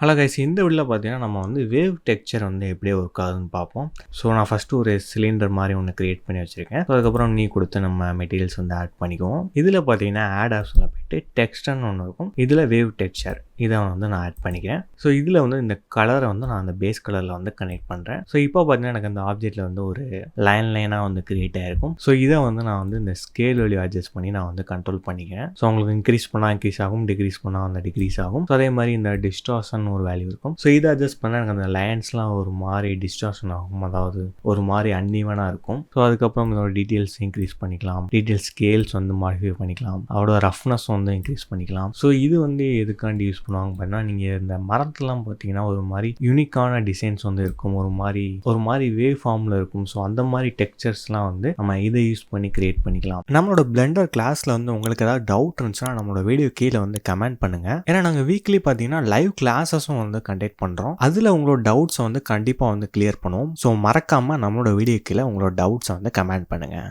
Hello guys, இந்த வீடியோல பார்த்தீங்கன்னா நம்ம வந்து வேவ் டெக்ஸ்சர் வந்து எப்படி ஒர்க் ஆகுதுன்னு பார்ப்போம். ஸோ நான் ஃபஸ்ட்டு ஒரு சிலிண்டர் மாதிரி ஒன்று கிரியேட் பண்ணி வச்சுருக்கேன். ஸோ அதுக்கப்புறம் நீ கொடுத்து நம்ம மெட்டீரியல்ஸ் வந்து ஆட் பண்ணிக்குவோம். இதில் பார்த்தீங்கன்னா ஆட் ஆப்ஷனில் போய்ட்டு டெக்ஸ்டர்னு ஒன்று இருக்கும். இதில் வேவ் டெக்ஸ்சர் இதை வந்து நான் ஆட் பண்ணிக்கிறேன். ஸோ இதில் வந்து இந்த கலரை வந்து நான் அந்த பேஸ் கலரில் வந்து கனெக்ட் பண்ணுறேன். ஸோ இப்போ பார்த்தீங்கன்னா எனக்கு அந்த ஆப்ஜெக்ட்டில் வந்து ஒரு லைனாக வந்து கிரியேட் ஆகிருக்கும். ஸோ இதை வந்து நான் வந்து இந்த ஸ்கேல் வேல்யூ அட்ஜஸ்ட் பண்ணி நான் வந்து கண்ட்ரோல் பண்ணிக்கிறேன். ஸோ உங்களுக்கு இன்க்ரீஸ் பண்ணால் இன்க்ரீஸ் ஆகும், டிக்ரீஸ் பண்ணால் அந்த டிக்ரீஸ் ஆகும். ஸோ அதே மாதிரி இந்த டிஸ்டார்ஷன் ஒரு வேல்யூ இருக்கும். ஸோ இதை அட்ஜஸ்ட் பண்ணால் எனக்கு அந்த லைன்ஸ்லாம் ஒரு மாதிரி டிஸ்டார்ஷன் ஆகும், அதாவது ஒரு மாதிரி அன்ஈவனாக இருக்கும். ஸோ அதுக்கப்புறம் இதோட டீட்டெயில்ஸ் இன்க்ரீஸ் பண்ணிக்கலாம், டீட்டெயில் ஸ்கேல்ஸ் வந்து மாடிஃபை பண்ணிக்கலாம், அதோட ரஃப்னஸ் வந்து இன்க்ரீஸ் பண்ணிக்கலாம். ஸோ இது வந்து எதுக்காண்டி யூஸ் பண்ணுவாங்க அப்படின்னா, நீங்கள் இந்த மரத்துலாம் பார்த்தீங்கன்னா ஒரு மாதிரி யூனிக்கான டிசைன்ஸ் வந்து இருக்கும், ஒரு மாதிரி வேவ் ஃபார்மில் இருக்கும். ஸோ அந்த மாதிரி டெக்ஸ்சர்ஸ்லாம் வந்து நம்ம இதை யூஸ் பண்ணி கிரியேட் பண்ணிக்கலாம். நம்மளோட பிளெண்டர் கிளாஸில் வந்து உங்களுக்கு ஏதாவது டவுட் இருந்துச்சுன்னா நம்மளோட வீடியோ கீழே வந்து கமெண்ட் பண்ணுங்கள். ஏன்னா நாங்கள் வீக்லி பார்த்தீங்கன்னா லைவ் கிளாஸஸும் வந்து கண்டக்ட் பண்ணுறோம். அதில் உங்களோட டவுட்ஸை வந்து கண்டிப்பாக வந்து கிளியர் பண்ணுவோம். ஸோ மறக்காமல் நம்மளோட வீடியோ கீழே உங்களோட டவுட்ஸை வந்து கமெண்ட் பண்ணுங்கள்.